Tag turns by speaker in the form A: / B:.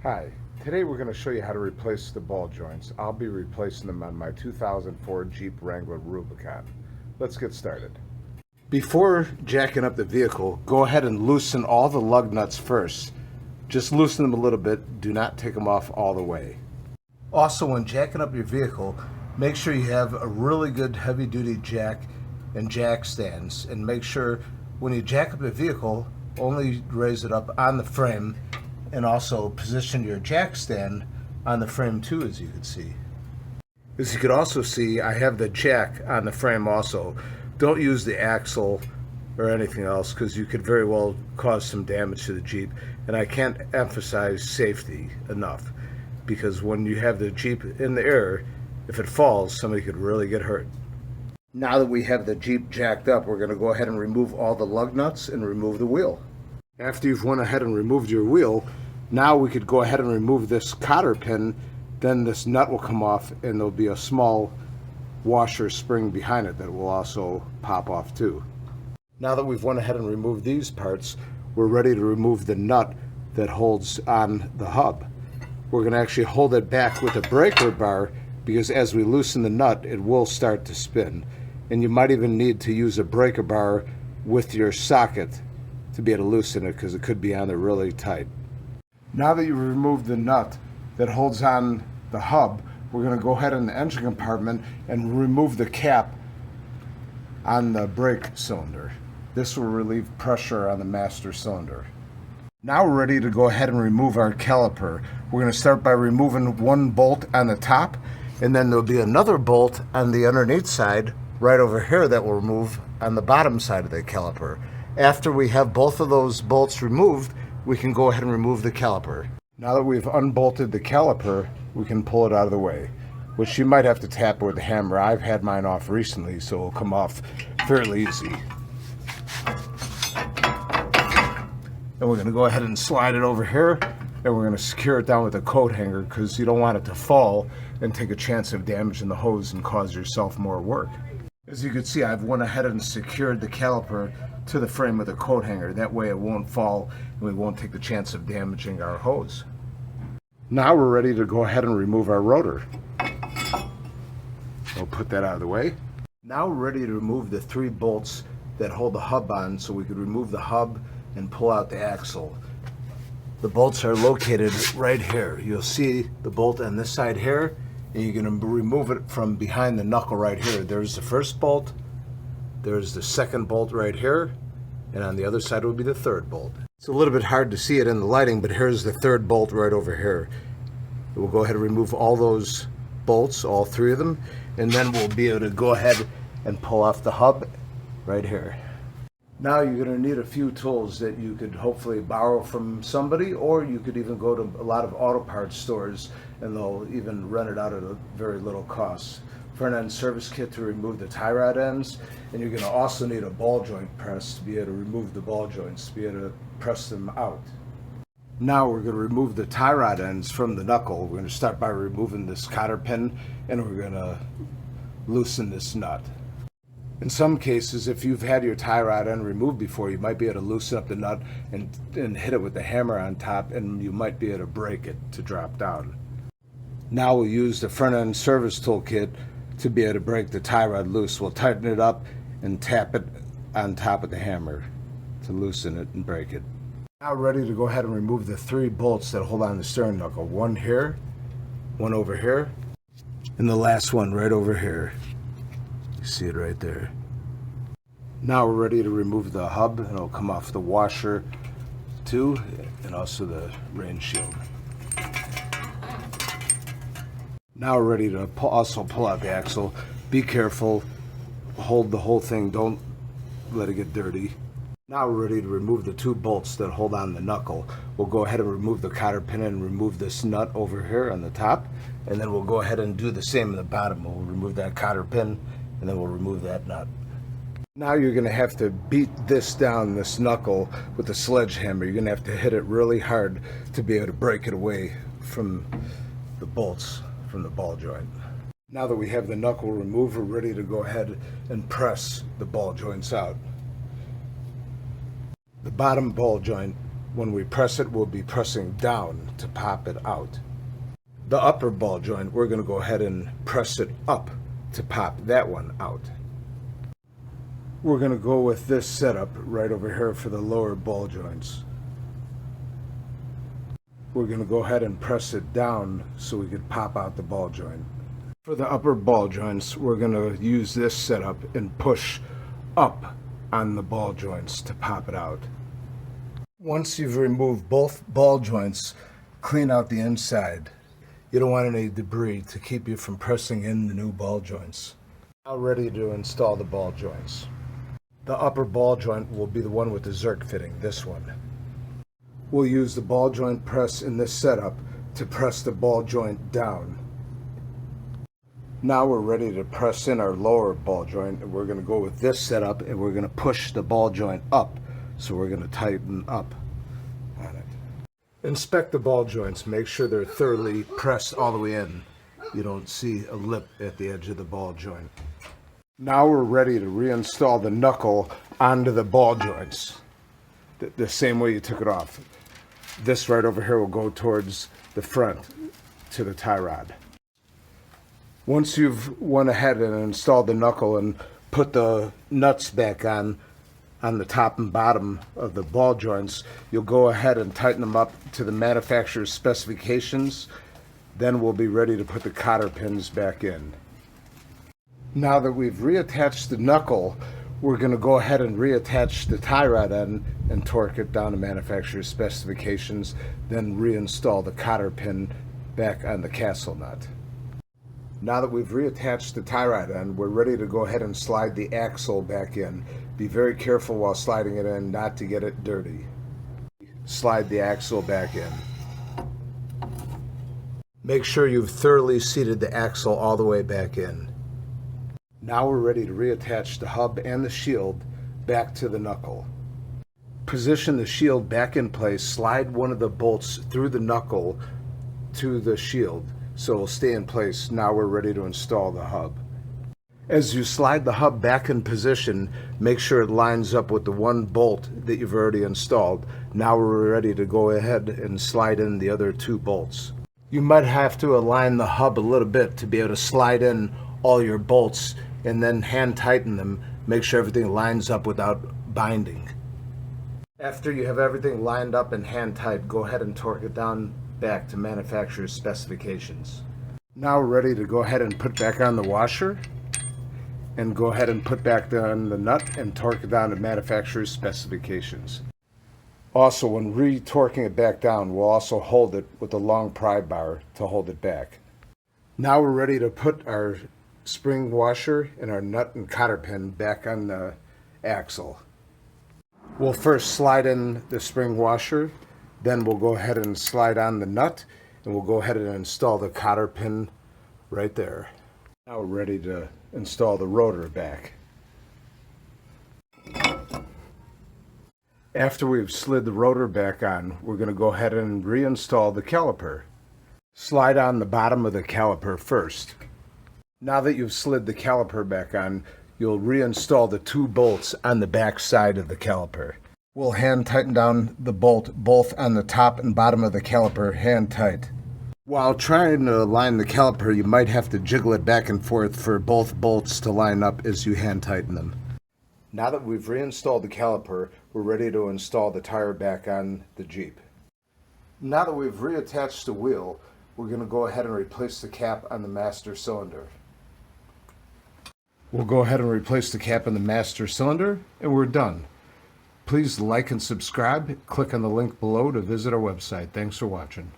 A: Hi, today we're going to show you how to replace the ball joints. I'll be replacing them on my 2004 Jeep Wrangler Rubicon. Let's get started. Before jacking up the vehicle, go ahead and loosen all the lug nuts first. Just loosen them a little bit, do not take them off all the way. Also, when jacking up your vehicle, make sure you have a really good heavy-duty jack and jack stands, and make sure when you jack up the vehicle, only raise it up on the frame, and also position your jack stand on the frame too, as you can see. As you can also see, I have the jack on the frame also. Don't use the axle or anything else, because you could very well cause some damage to the Jeep, and I can't emphasize safety enough, because when you have the Jeep in the air, if it falls, somebody could really get hurt. Now that we have the Jeep jacked up, we're going to go ahead and remove all the lug nuts and remove the wheel. After you've went ahead and removed your wheel, now we could go ahead and remove this cotter pin. Then this nut will come off, and there'll be a small washer spring behind it that will also pop off too. Now that we've went ahead and removed these parts, we're ready to remove the nut that holds on the hub. We're going to actually hold it back with a breaker bar, because as we loosen the nut, it will start to spin. And you might even need to use a breaker bar with your socket to be able to loosen it, because it could be on there really tight. Now that you've removed the nut that holds on the hub, we're going to go ahead in the engine compartment and remove the cap on the brake cylinder. This will relieve pressure on the master cylinder. Now we're ready to go ahead and remove our caliper. We're going to start by removing one bolt on the top, and then there'll be another bolt on the underneath side right over here that will remove on the bottom side of the caliper. After we have both of those bolts removed, we can go ahead and remove the caliper. Now that we've unbolted the caliper, we can pull it out of the way, which you might have to tap it with a hammer. I've had mine off recently, so it'll come off fairly easy. And we're going to go ahead and slide it over here, and we're going to secure it down with a coat hanger, because you don't want it to fall and take a chance of damaging the hose and cause yourself more work. As you can see, I've went ahead and secured the caliper to the frame with a coat hanger. That way it won't fall and we won't take the chance of damaging our hose. Now we're ready to go ahead and remove our rotor. We'll put that out of the way. Now we're ready to remove the 3 bolts that hold the hub on, so we could remove the hub and pull out the axle. The bolts are located right here. You'll see the bolt on this side here, and you're going to remove it from behind the knuckle right here. There's the first bolt, there's the second bolt right here, and on the other side will be the third bolt. It's a little bit hard to see it in the lighting, but here's the third bolt right over here. We'll go ahead and remove all those bolts, all 3 of them, and then we'll be able to go ahead and pull off the hub right here. Now you're going to need a few tools that you could hopefully borrow from somebody, or you could even go to a lot of auto parts stores and they'll even rent it out at a very little cost. Front end service kit to remove the tie rod ends, and you're going to also need a ball joint press to be able to remove the ball joints, to be able to press them out. Now we're going to remove the tie rod ends from the knuckle. We're going to start by removing this cotter pin, and we're going to loosen this nut. In some cases, if you've had your tie rod end removed before, you might be able to loosen up the nut and hit it with the hammer on top, and you might be able to break it to drop down. Now we'll use the front end service toolkit to be able to break the tie rod loose. We'll tighten it up and tap it on top of the hammer to loosen it and break it. Now we're ready to go ahead and remove the 3 bolts that hold on the steering knuckle. One here, one over here, and the last one right over here. You see it right there. Now we're ready to remove the hub, and it'll come off the washer too, and also the rain shield. Now we're ready to also pull out the axle. Be careful, hold the whole thing, don't let it get dirty. Now we're ready to remove the 2 bolts that hold on the knuckle. We'll go ahead and remove the cotter pin and remove this nut over here on the top, and then we'll go ahead and do the same in the bottom. We'll remove that cotter pin, and then we'll remove that nut. Now you're going to have to beat this down, this knuckle, with a sledgehammer. You're going to have to hit it really hard to be able to break it away from the bolts from the ball joint. Now that we have the knuckle removed, we're ready to go ahead and press the ball joints out. The bottom ball joint When we press it, we'll be pressing down to pop it out. The upper ball joint, we're going to go ahead and press it up to pop that one out. We're going to go with this setup right over here for the lower ball joints. We're going to go ahead and press it down so we could pop out the ball joint. For the upper ball joints, we're going to use this setup and push up on the ball joints to pop it out. Once you've removed both ball joints, clean out the inside. You don't want any debris to keep you from pressing in the new ball joints. Now ready to install the ball joints. The upper ball joint will be the one with the Zerk fitting, this one. We'll use the ball joint press in this setup to press the ball joint down. Now we're ready to press in our lower ball joint, and we're going to go with this setup and we're going to push the ball joint up. So we're going to tighten up on it. Inspect the ball joints. Make sure they're thoroughly pressed all the way in. You don't see a lip at the edge of the ball joint. Now we're ready to reinstall the knuckle onto the ball joints. The same way you took it off. This right over here will go towards the front to the tie rod. Once you've went ahead and installed the knuckle and put the nuts back on the top and bottom of the ball joints, you'll go ahead and tighten them up to the manufacturer's specifications. Then we'll be ready to put the cotter pins back in. Now that we've reattached the knuckle, we're going to go ahead and reattach the tie rod end and torque it down to manufacturer's specifications, then reinstall the cotter pin back on the castle nut. Now that we've reattached the tie rod end, we're ready to go ahead and slide the axle back in. Be very careful while sliding it in not to get it dirty. Slide the axle back in. Make sure you've thoroughly seated the axle all the way back in. Now we're ready to reattach the hub and the shield back to the knuckle. Position the shield back in place, slide one of the bolts through the knuckle to the shield so it'll stay in place. Now we're ready to install the hub. As you slide the hub back in position, make sure it lines up with the one bolt that you've already installed. Now we're ready to go ahead and slide in the other two bolts. You might have to align the hub a little bit to be able to slide in all your bolts and then hand tighten them. Make sure everything lines up without binding. After you have everything lined up and hand tight, go ahead and torque it down back to manufacturer's specifications. Now we're ready to go ahead and put back on the washer and go ahead and put back on the nut and torque it down to manufacturer's specifications. Also, when re-torquing it back down, we'll also hold it with a long pry bar to hold it back. Now we're ready to put our spring washer and our nut and cotter pin back on the axle. We'll first slide in the spring washer, then we'll go ahead and slide on the nut, and we'll go ahead and install the cotter pin right there. Now we're ready to install the rotor back. After we've slid the rotor back on, we're going to go ahead and reinstall the caliper. Slide on the bottom of the caliper first. Now that you've slid the caliper back on, you'll reinstall the two bolts on the back side of the caliper. We'll hand tighten down the bolt both on the top and bottom of the caliper, hand tight. While trying to align the caliper, you might have to jiggle it back and forth for both bolts to line up as you hand tighten them. Now that we've reinstalled the caliper, we're ready to install the tire back on the Jeep. Now that we've reattached the wheel, we're going to go ahead and replace the cap on the master cylinder. We'll go ahead and replace the cap on the master cylinder, and we're done. Please like and subscribe. Click on the link below to visit our website. Thanks for watching.